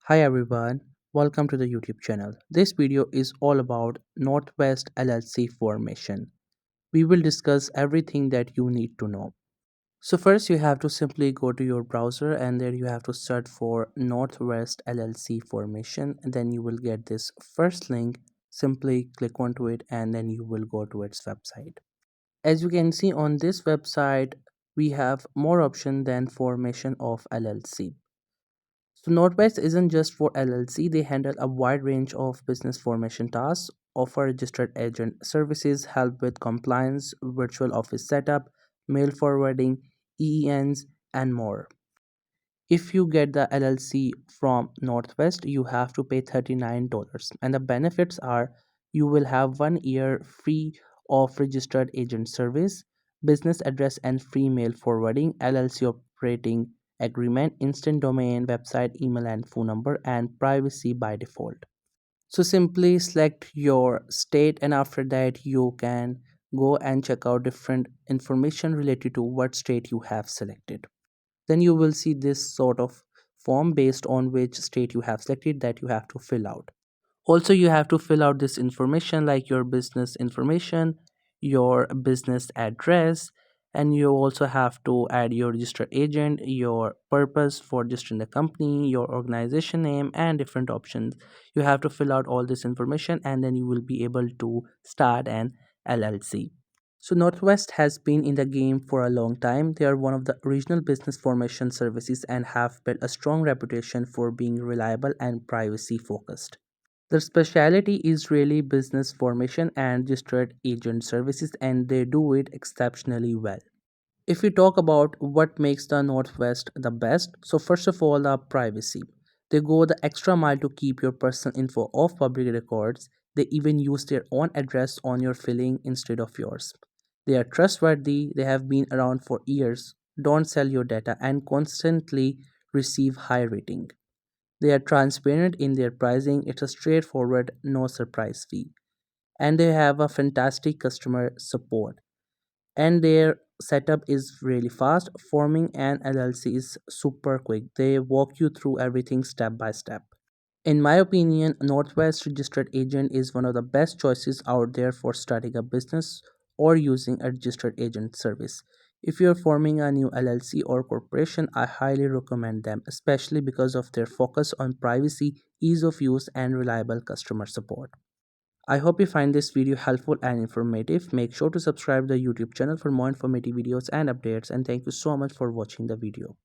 Hi everyone, welcome to the YouTube channel. This video is all about Northwest LLC formation. We will discuss everything that you need to know. So first you have to simply go to your browser and there you have to search for Northwest LLC formation and then you will get this first link. Simply click onto it and then you will go to its website. As you can see on this website, we have more option than formation of LLC. So Northwest isn't just for LLC, they handle a wide range of business formation tasks, offer registered agent services, help with compliance, virtual office setup, mail forwarding, EENs, and more. If you get the LLC from Northwest, you have to pay $39. And the benefits are you will have 1 year free of registered agent service, business address and free mail forwarding, LLC operating agreement, instant domain, website, email and phone number, and privacy by default. So simply select your state and after that you can go and check out different information related to what state you have selected. Then you will see this sort of form based on which state you have selected that you have to fill out. Also you have to fill out this information like your business information, your business address, and you also have to add your registered agent, your purpose for registering the company, your organization name, and different options. You have to fill out all this information and then you will be able to start an LLC. So Northwest has been in the game for a long time. They are one of the original business formation services and have built a strong reputation for being reliable and privacy focused. Their specialty is really business formation and registered agent services, and they do it exceptionally well. If we talk about what makes the Northwest the best, so first of all, the privacy. They go the extra mile to keep your personal info off public records. They even use their own address on your filling instead of yours. They are trustworthy, they have been around for years, don't sell your data, and constantly receive high rating. They are transparent in their pricing, it's a straightforward, no surprise fee. And they have a fantastic customer support and their setup is really fast. Forming an LLC is super quick. They walk you through everything step by step. In my opinion, Northwest Registered Agent is one of the best choices out there for starting a business or using a registered agent service. If you're forming a new LLC or corporation, I highly recommend them, especially because of their focus on privacy, ease of use, and reliable customer support. I hope you find this video helpful and informative. Make sure to subscribe to the YouTube channel for more informative videos and updates, and thank you so much for watching the video.